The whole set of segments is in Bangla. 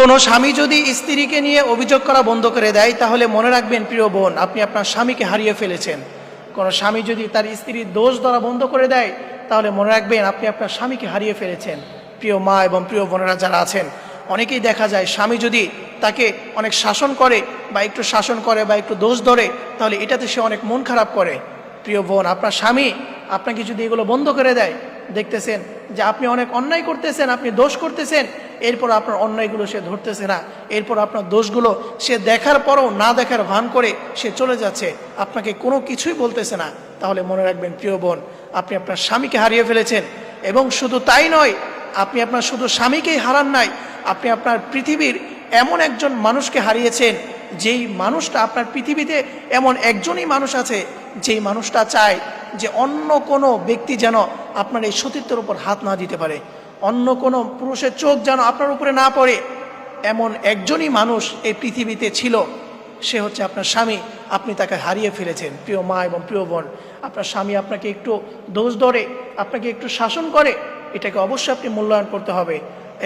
কোনো স্বামী যদি স্ত্রীকে নিয়ে অভিযোগ করা বন্ধ করে দেয় তাহলে মনে রাখবেন প্রিয় বোন, আপনি আপনার স্বামীকে হারিয়ে ফেলেছেন। কোনো স্বামী যদি তার স্ত্রীর দোষ ধরা বন্ধ করে দেয় তাহলে মনে রাখবেন আপনি আপনার স্বামীকে হারিয়ে ফেলেছেন। প্রিয় মা এবং প্রিয় বোনেরা যারা আছেন, অনেকেই দেখা যায় স্বামী যদি তাকে অনেক শাসন করে বা একটু শাসন করে বা একটু দোষ ধরে তাহলে এটাতে সে অনেক মন খারাপ করে। প্রিয় বোন, আপনার স্বামী আপনাকে যদি এগুলো বন্ধ করে দেয়, দেখতেছেন যে আপনি অনেক অন্যায় করতেছেন, আপনি দোষ করতেছেন, এরপর আপনার অন্যায়গুলো সে ধরতেছে না, এরপর আপনার দোষগুলো সে দেখার পরও না দেখার ভান করে সে চলে যাচ্ছে, আপনাকে কোনো কিছুই বলতেছে না, তাহলে মনে রাখবেন প্রিয় বোন, আপনি আপনার স্বামীকে হারিয়ে ফেলেছেন। এবং শুধু তাই নয়, আপনি আপনার শুধু স্বামীকেই হারান নাই, আপনি আপনার পৃথিবীর এমন একজন মানুষকে হারিয়েছেন যেই মানুষটা, আপনার পৃথিবীতে এমন একজনই মানুষ আছে যেই মানুষটা চায় যে অন্য কোনো ব্যক্তি যেন আপনার এই সতীত্বের উপর হাত না দিতে পারে, অন্য কোনো পুরুষের চোখ যেন আপনার উপরে না পড়ে। এমন একজনই মানুষ এই পৃথিবীতে ছিল, সে হচ্ছে আপনার স্বামী। আপনি তাকে হারিয়ে ফেলেছেন। প্রিয় মা এবং প্রিয় বোন, আপনার স্বামী আপনাকে একটু দোষ ধরে, আপনাকে একটু শাসন করে, এটাকে অবশ্যই আপনি মূল্যায়ন করতে হবে।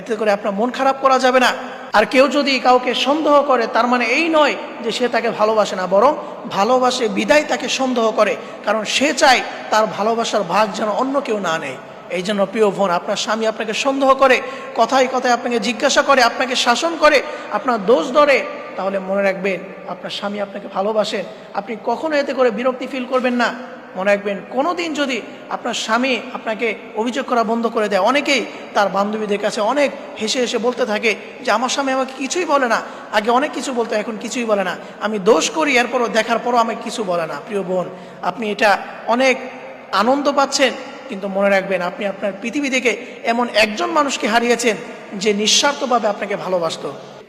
এতে করে আপনার মন খারাপ করা যাবে না। আর কেউ যদি কাউকে সন্দেহ করে, তার মানে এই নয় যে সে তাকে ভালোবাসে না, বরং ভালোবাসে বিদায় তাকে সন্দেহ করে, কারণ সে চায় তার ভালোবাসার ভাগ যেন অন্য কেউ না নেয়। এই জন্য প্রিয় বোন, আপনার স্বামী আপনাকে সন্দেহ করে, কথায় কথায় আপনাকে জিজ্ঞাসা করে, আপনাকে শাসন করে, আপনার দোষ ধরে, তাহলে মনে রাখবেন আপনার স্বামী আপনাকে ভালোবাসেন। আপনি কখনো এতে করে বিরক্তি ফিল করবেন না। মনে রাখবেন, কোনোদিন যদি আপনার স্বামী আপনাকে অভিযোগ করা বন্ধ করে দেয়, অনেকেই তার বান্ধবীদের কাছে অনেক হেসে হেসে বলতে থাকে যে আমার স্বামী আমাকে কিছুই বলে না, আগে অনেক কিছু বলতো এখন কিছুই বলে না, আমি দোষ করি এরপরও দেখার পরও আমাকে কিছু বলে না। প্রিয় বোন, আপনি এটা অনেক আনন্দ পাচ্ছেন, কিন্তু মনে রাখবেন আপনি আপনার পৃথিবী থেকে এমন একজন মানুষকে হারিয়েছেন যে নিঃস্বার্থভাবে আপনাকে ভালোবাসতো,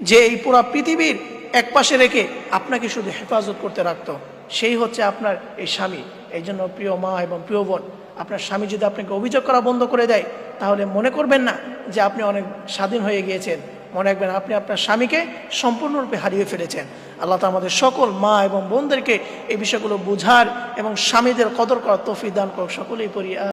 যে এই পুরো পৃথিবীর এক পাশে রেখে আপনাকে শুধু হেফাজত করতে রাখতো, সেই হচ্ছে আপনার এই স্বামী। এই জন্য প্রিয় মা এবং প্রিয় বোন, আপনার স্বামী যদি আপনাকে অভিযোগ করা বন্ধ করে দেয় তাহলে মনে করবেন না যে আপনি অনেক স্বাধীন হয়ে গিয়েছেন। মনে রাখবেন আপনি আপনার স্বামীকে সম্পূর্ণরূপে হারিয়ে ফেলেছেন। আল্লাহ তাআলা আমাদের সকল মা এবং বোনদেরকে এই বিষয়গুলো বুঝার এবং স্বামীদের কদর করার তৌফিক দান করুক। সকলেই পড়ি।